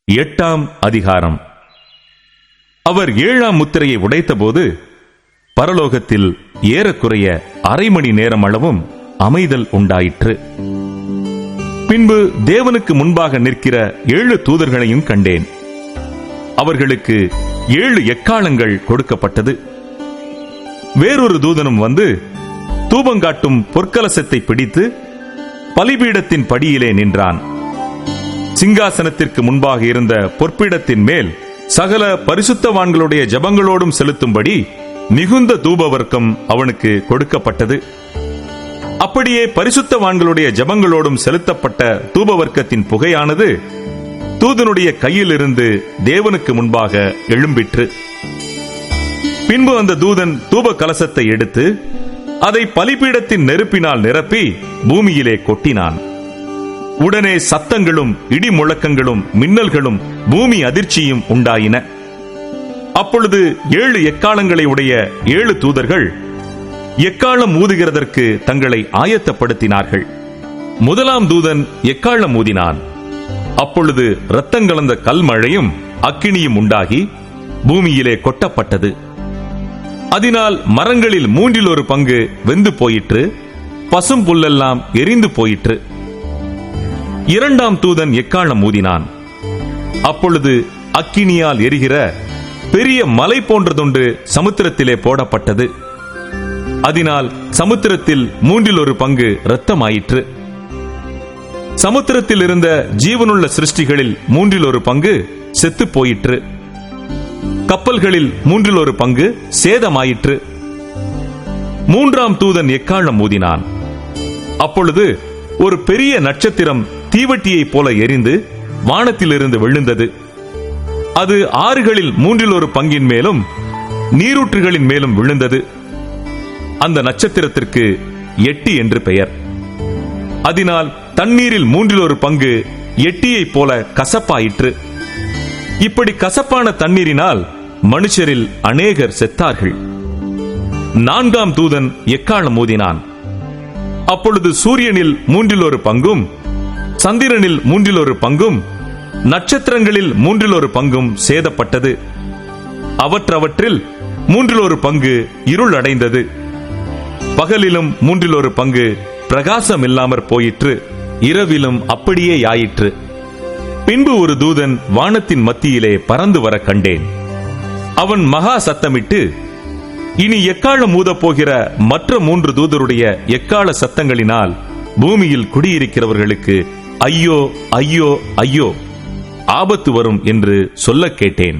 8ஆம் அதிகாரம். அவர் 7ஆம் முத்திரையை உடைத்தபோது பரலோகத்தில் ஏறக்குறைய அரை மணி நேரம் அளவும் அமைதல் உண்டாயிற்று. பின்பு தேவனுக்கு முன்பாக நிற்கிற 7 தூதர்களையும் கண்டேன். அவர்களுக்கு 7 எக்காளங்கள் கொடுக்கப்பட்டது. வேறொரு தூதனும் வந்து தூபங்காட்டும் பொற்கலசத்தை பிடித்து பலிபீடத்தின் படியிலே நின்றான். சிங்காசனத்திற்கு முன்பாக இருந்த பொற்பீடத்தின் மேல் சகல பரிசுத்தவான்களுடைய ஜபங்களோடும் செலுத்தும்படி மிகுந்த தூபவர்க்கம் அவனுக்கு கொடுக்கப்பட்டது. அப்படியே பரிசுத்தவான்களுடைய ஜபங்களோடும் செலுத்தப்பட்ட தூபவர்க்கத்தின் புகையானது தூதனுடைய கையிலிருந்து தேவனுக்கு முன்பாக எழும்பிற்று. பின்பு அந்த தூதன் தூப கலசத்தை எடுத்து அதை பலிபீடத்தின் நெருப்பினால் நிரப்பி பூமியிலே கொட்டினான். உடனே சத்தங்களும் இடி முழக்கங்களும் மின்னல்களும் பூமி அதிர்ச்சியும் உண்டாயின. அப்பொழுது 7 எக்காளங்களை உடைய 7 தூதர்கள் எக்காளம் ஊதுகிறதற்கு தங்களை ஆயத்தப்படுத்தினார்கள். முதலாம் தூதன் எக்காளம் ஊதினான். அப்பொழுது இரத்தங்கலந்த கல்மழையும் அக்கினியும் உண்டாகி பூமியிலே கொட்டப்பட்டது. அதனால் மரங்களில் 1/3 பங்கு வெந்து போயிற்று, பசும் புல்லெல்லாம் எரிந்து போயிற்று. 2ஆம் தூதன் எக்காளம் ஊதினான். அப்பொழுது அக்கினியால் எரிகிற பெரிய மலை போன்றதொன்று சமுத்திரத்திலே போடப்பட்டது. அதனால் சமுத்திரத்தில் 1/3 பங்கு இரத்தமாயிற்று. சமுத்திரத்தில் இருந்த ஜீவனுள்ள சிருஷ்டிகளில் 1/3 பங்கு செத்து போயிற்று. கப்பல்களில் 1/3 பங்கு சேதமாயிற்று. 3ஆம் தூதன் எக்காளம் ஊதினான். அப்பொழுது ஒரு பெரிய நட்சத்திரம் தீவட்டியைப் போல எரிந்து வானத்திலிருந்து விழுந்தது. அது ஆறுகளில் 1/3 பங்கின் மேலும் நீரூற்றுகளின் மேலும் விழுந்தது. அந்த நட்சத்திரத்திற்கு எட்டி என்று பெயர். அதனால் தண்ணீரில் 1/3 பங்கு எட்டியைப் போல கசப்பாயிற்று. இப்படி கசப்பான தண்ணீரினால் மனுஷரில் அநேகர் செத்தார்கள். 4ஆம் தூதன் எக்காளம் ஊதினான். அப்பொழுது சூரியனில் 1/3 பங்கும், சந்திரனில் 1/3 பங்கும், நட்சத்திரங்களில் 1/3 பங்கும் சேதப்பட்டது. அவற்றில் 1/3 பங்கு இருள் அடைந்தது. பகலிலும் 1/3 பங்கு பிரகாசம் இல்லாமற் போயிற்று. இரவிலும் அப்படியே ஆயிற்று. பின்பு ஒரு தூதன் வானத்தின் மத்தியிலே பறந்து வர கண்டேன். அவன் மகா சத்தமிட்டு, இனி எக்காளம் ஊதப் போகிற மற்ற 3 தூதருடைய எக்காள சத்தங்களினால் பூமியில் குடியிருக்கிறவர்களுக்கு ஐயோ ஐயோ ஐயோ, ஆபத்து வரும் என்று சொல்லக் கேட்டேன்.